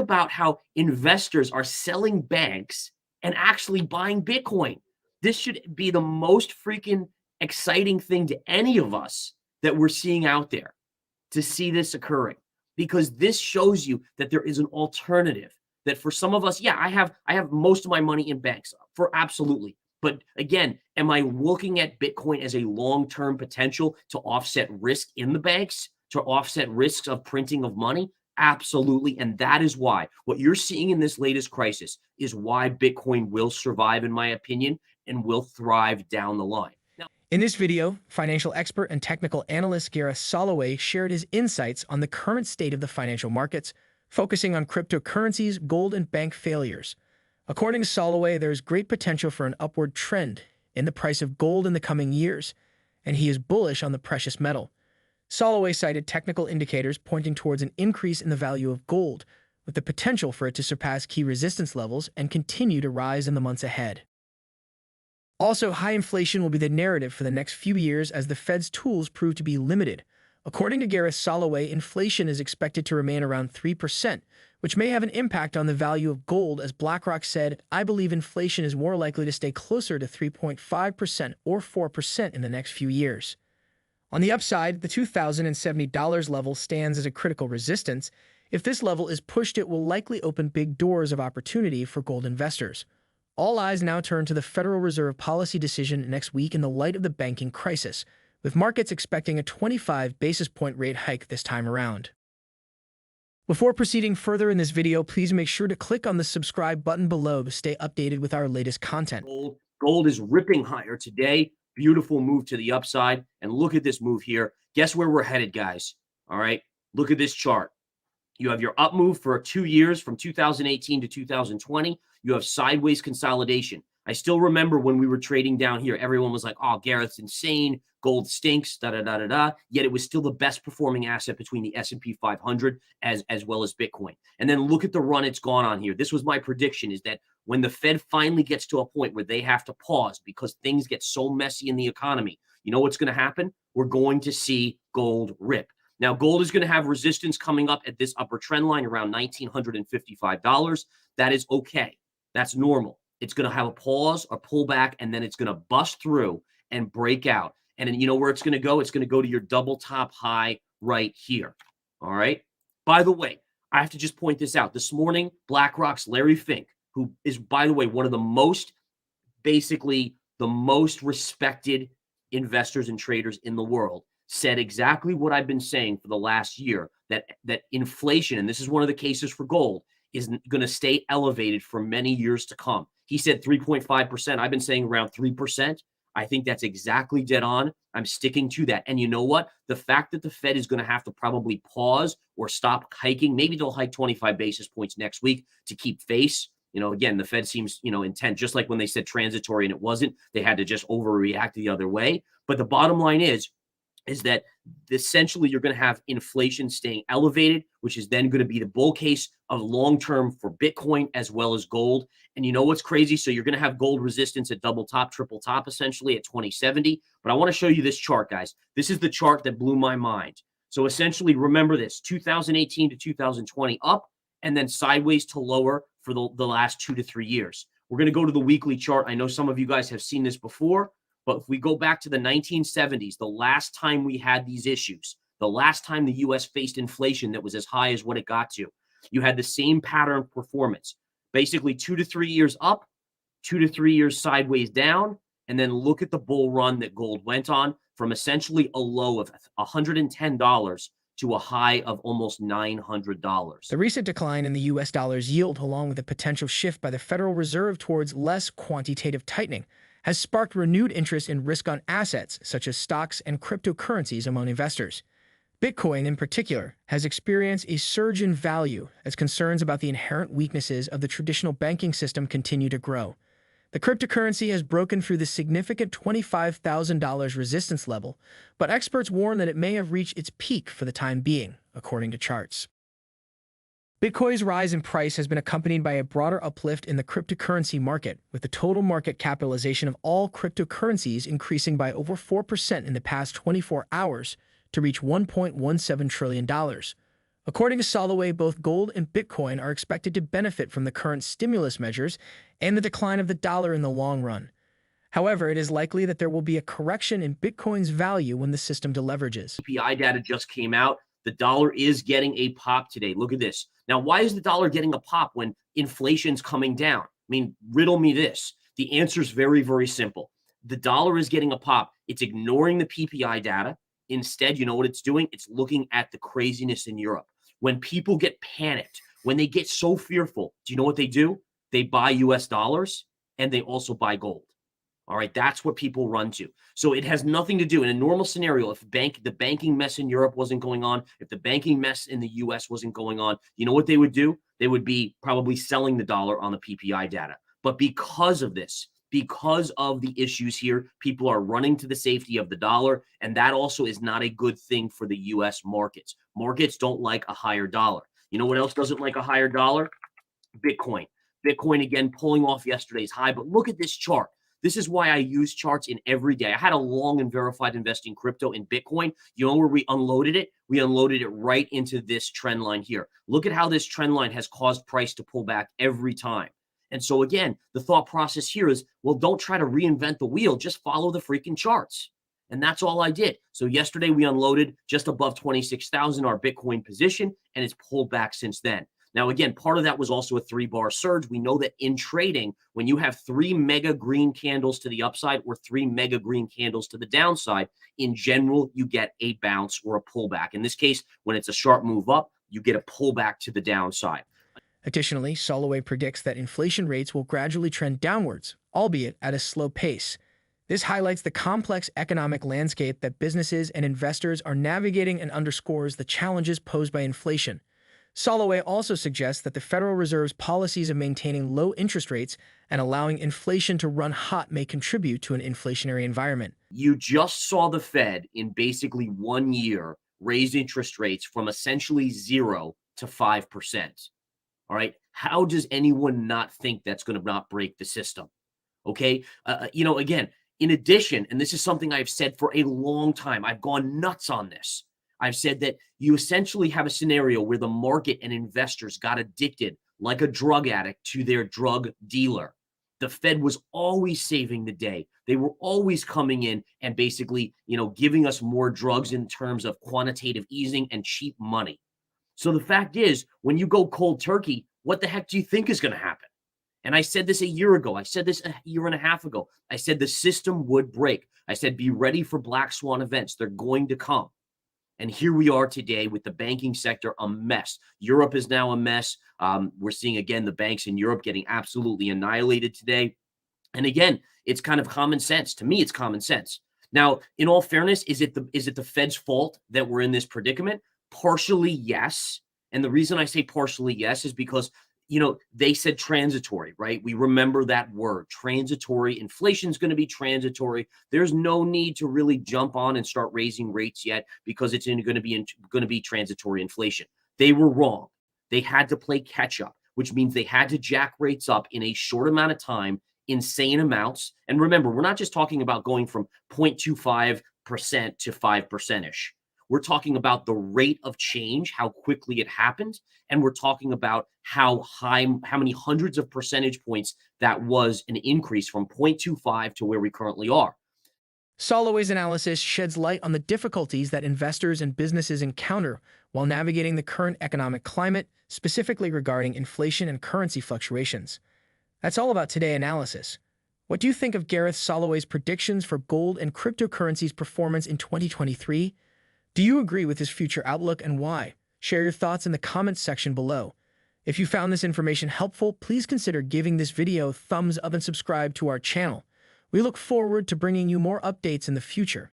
about how investors are selling banks and actually buying Bitcoin. This should be the most freaking exciting thing to any of us that we're seeing out there, to see this occurring, because this shows you that there is an alternative. That for some of us, yeah, I have most of my money in banks, for absolutely. But again, am I looking at Bitcoin as a long-term potential to offset risk in the banks, to offset risks of printing of money? Absolutely. And that is why what you're seeing in this latest crisis is why Bitcoin will survive, in my opinion, and will thrive down the line. Now, In this video, financial expert and technical analyst Gareth Soloway shared his insights on the current state of the financial markets, focusing on cryptocurrencies, gold, and bank failures. According to Soloway, there is great potential for an upward trend in the price of gold in the coming years, and he is bullish on the precious metal. Soloway cited technical indicators pointing towards an increase in the value of gold, with the potential for it to surpass key resistance levels and continue to rise in the months ahead. Also, high inflation will be the narrative for the next few years as the Fed's tools prove to be limited. According to Gareth Soloway, inflation is expected to remain around 3%, which may have an impact on the value of gold. As Blackrock said, "I believe inflation is more likely to stay closer to 3.5% or 4% in the next few years." On the upside, the $2,070 level stands as a critical resistance. If this level is pushed, it will likely open big doors of opportunity for gold investors. All eyes now turn to the Federal Reserve policy decision next week in the light of the banking crisis, with markets expecting a 25 basis point rate hike this time around. Before proceeding further in this video, please make sure to click on the subscribe button below to stay updated with our latest content. Gold is ripping higher today. Beautiful move to the upside. And look at this move here. Guess where we're headed, guys? All right. Look at this chart. You have your up move for 2 years from 2018 to 2020. You have sideways consolidation. I still remember when we were trading down here, everyone was like, "Oh, Gareth's insane. Gold stinks, da da da da da." Yet it was still the best performing asset between the S&P 500 as well as Bitcoin. And then look at the run it's gone on here. This was my prediction, is that when the Fed finally gets to a point where they have to pause because things get so messy in the economy, you know what's going to happen? We're going to see gold rip. Now, gold is going to have resistance coming up at this upper trend line around $1,955. That is okay. That's normal. It's going to have a pause, a pullback, and then it's going to bust through and break out. And then you know where it's going to go? It's going to go to your double top high right here. All right. By the way, I have to just point this out. This morning, BlackRock's Larry Fink, who is, by the way, one of the most, basically the most respected investors and traders in the world, said exactly what I've been saying for the last year, that inflation, and this is one of the cases for gold, is going to stay elevated for many years to come. He said 3.5%. I've been saying around 3%. I think that's exactly dead on. I'm sticking to that. And you know what? The fact that the Fed is going to have to probably pause or stop hiking, maybe they'll hike 25 basis points next week to keep face. You know, again, the Fed seems, intent, just like when they said transitory and it wasn't, they had to just overreact the other way. But the bottom line is that essentially you're going to have inflation staying elevated, which is then going to be the bull case of long-term for Bitcoin as well as gold. And you know what's crazy? So you're going to have gold resistance at double top, triple top, essentially at 2070. But I want to show you this chart, guys. This is the chart that blew my mind. So essentially, remember this, 2018 to 2020 up, and then sideways to lower for the last 2 to 3 years. We're going to go to the weekly chart. I know some of you guys have seen this before. But if we go back to the 1970s, the last time we had these issues, the last time the U.S. faced inflation that was as high as what it got to, you had the same pattern of performance. Basically 2 to 3 years up, 2 to 3 years sideways down, and then look at the bull run that gold went on from essentially a low of $110 to a high of almost $900. The recent decline in the U.S. dollar's yield, along with a potential shift by the Federal Reserve towards less quantitative tightening, has sparked renewed interest in risk-on assets such as stocks and cryptocurrencies among investors. Bitcoin, in particular, has experienced a surge in value as concerns about the inherent weaknesses of the traditional banking system continue to grow. The cryptocurrency has broken through the significant $25,000 resistance level, but experts warn that it may have reached its peak for the time being, according to charts. Bitcoin's rise in price has been accompanied by a broader uplift in the cryptocurrency market, with the total market capitalization of all cryptocurrencies increasing by over 4% in the past 24 hours to reach $1.17 trillion. According to Soloway, both gold and Bitcoin are expected to benefit from the current stimulus measures and the decline of the dollar in the long run. However, it is likely that there will be a correction in Bitcoin's value when the system deleverages. CPI data just came out. The dollar is getting a pop today. Look at this. Now, why is the dollar getting a pop when inflation's coming down? I mean, riddle me this. The answer is very, very simple. The dollar is getting a pop. It's ignoring the PPI data. Instead, you know what it's doing? It's looking at the craziness in Europe. When people get panicked, when they get so fearful, do you know what they do? They buy US dollars and they also buy gold. All right, that's what people run to. So it has nothing to do in a normal scenario. If the banking mess in Europe wasn't going on, if the banking mess in the US wasn't going on, you know what they would do? They would be probably selling the dollar on the PPI data. But because of this, because of the issues here, people are running to the safety of the dollar. And that also is not a good thing for the US markets. Markets don't like a higher dollar. You know what else doesn't like a higher dollar? Bitcoin. Bitcoin again pulling off yesterday's high. But look at this chart. This is why I use charts in every day. I had a long and verified investing crypto in Bitcoin. You know where we unloaded it? We unloaded it right into this trend line here. Look at how this trend line has caused price to pull back every time. And so again, the thought process here is, well, don't try to reinvent the wheel. Just follow the freaking charts. And that's all I did. So yesterday we unloaded just above 26,000 our Bitcoin position, and it's pulled back since then. Now, again, part of that was also a 3-bar surge. We know that in trading, when you have 3 mega green candles to the upside or 3 mega green candles to the downside, in general, you get a bounce or a pullback. In this case, when it's a sharp move up, you get a pullback to the downside. Additionally, Soloway predicts that inflation rates will gradually trend downwards, albeit at a slow pace. This highlights the complex economic landscape that businesses and investors are navigating and underscores the challenges posed by inflation. Soloway also suggests that the Federal Reserve's policies of maintaining low interest rates and allowing inflation to run hot may contribute to an inflationary environment. You just saw the Fed in basically 1 year raise interest rates from essentially 0 to 5%. All right. How does anyone not think that's going to not break the system? Okay. Again, in addition, and this is something I've said for a long time, I've gone nuts on this. I've said that you essentially have a scenario where the market and investors got addicted like a drug addict to their drug dealer. The Fed was always saving the day. They were always coming in and basically, giving us more drugs in terms of quantitative easing and cheap money. So the fact is, when you go cold turkey, what the heck do you think is going to happen? And I said this a year ago. I said this a year and a half ago. I said the system would break. I said, be ready for black swan events. They're going to come. And here we are today with the banking sector a mess. Europe is now a mess. We're seeing, again, the banks in Europe getting absolutely annihilated today. And again, it's kind of common sense. To me, it's common sense. Now, in all fairness, is it the Fed's fault that we're in this predicament? Partially, yes. And the reason I say partially yes is because, they said transitory, right? We remember that word, transitory. Inflation's going to be transitory. There's no need to really jump on and start raising rates yet because it's going to be transitory inflation. They were wrong. They had to play catch up, which means they had to jack rates up in a short amount of time, insane amounts. And remember, we're not just talking about going from 0.25% to 5%-ish. We're talking about the rate of change, how quickly it happened, and we're talking about how many hundreds of percentage points that was an increase from 0.25 to where we currently are. Soloway's analysis sheds light on the difficulties that investors and businesses encounter while navigating the current economic climate, specifically regarding inflation and currency fluctuations. That's all about today's analysis. What do you think of Gareth Soloway's predictions for gold and cryptocurrencies performance in 2023? Do you agree with his future outlook and why? Share your thoughts in the comments section below. If you found this information helpful, please consider giving this video a thumbs up and subscribe to our channel. We look forward to bringing you more updates in the future.